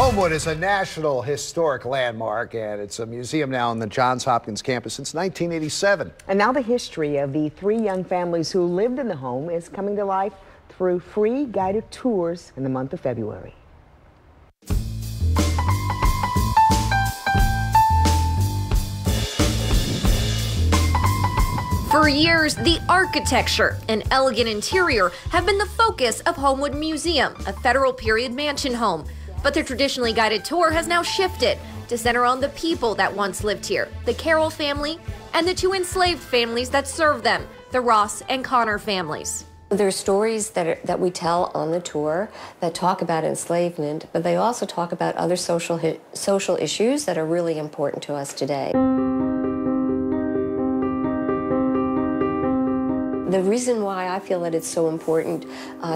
Homewood is a National Historic Landmark, and it's a museum now on the Johns Hopkins campus since 1987. And now the history of the 3 young families who lived in the home is coming to life through free guided tours in the month of February. For years, the architecture and elegant interior have been the focus of Homewood Museum, a federal period mansion home. But their traditionally guided tour has now shifted to center on the people that once lived here, the Carroll family and the 2 enslaved families that served them, the Ross and Connor families. There are stories that we tell on the tour that talk about enslavement, but they also talk about other social issues that are really important to us today. The reason why I feel that it's so important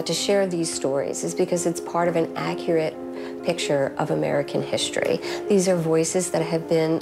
to share these stories is because it's part of an accurate picture of American history. These are voices that have been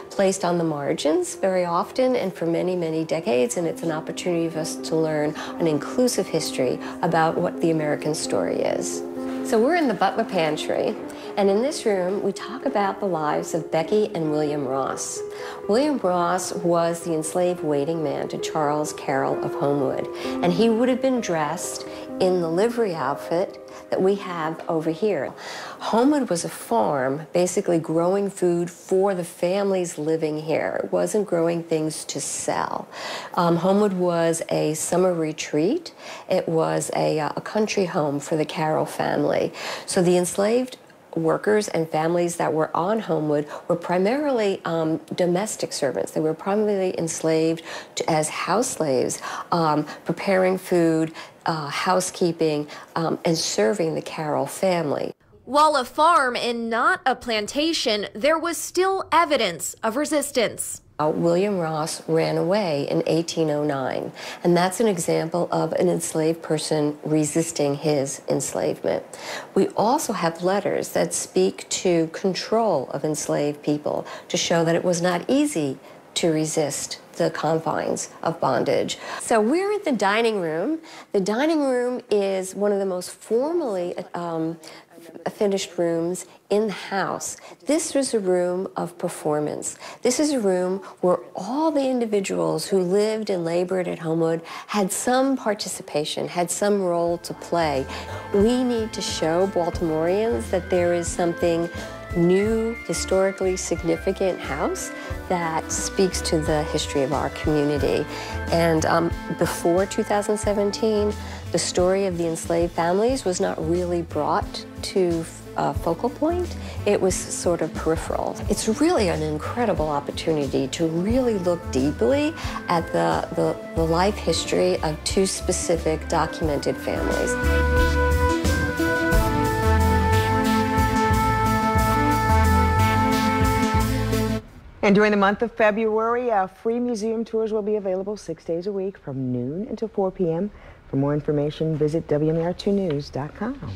placed on the margins very often and for many, many decades, and it's an opportunity for us to learn an inclusive history about what the American story is. So we're in the butler pantry, and in this room we talk about the lives of Becky and William Ross. William Ross was the enslaved waiting man to Charles Carroll of Homewood, and he would have been dressed in the livery outfit that we have over here. Homewood was a farm basically growing food for the families living here. It wasn't growing things to sell. Homewood was a summer retreat. It was a country home for the Carroll family. So the enslaved workers and families that were on Homewood were primarily domestic servants. They were primarily enslaved as house slaves, preparing food, housekeeping, and serving the Carroll family. While a farm and not a plantation, there was still evidence of resistance. William Ross ran away in 1809, and that's an example of an enslaved person resisting his enslavement. We also have letters that speak to control of enslaved people to show that it was not easy to resist the confines of bondage. So we're at the dining room. The dining room is one of the most formally finished rooms in the house. This was a room of performance. This is a room where all the individuals who lived and labored at Homewood had some participation, had some role to play. We need to show Baltimoreans that there is something new, historically significant house that speaks to the history of our community. And before 2017, the story of the enslaved families was not really brought to focal point. It was sort of peripheral. It's really an incredible opportunity to really look deeply at the life history of 2 specific documented families. And during the month of February, free museum tours will be available 6 days a week from noon until 4 p.m. For more information, visit WMAR2news.com.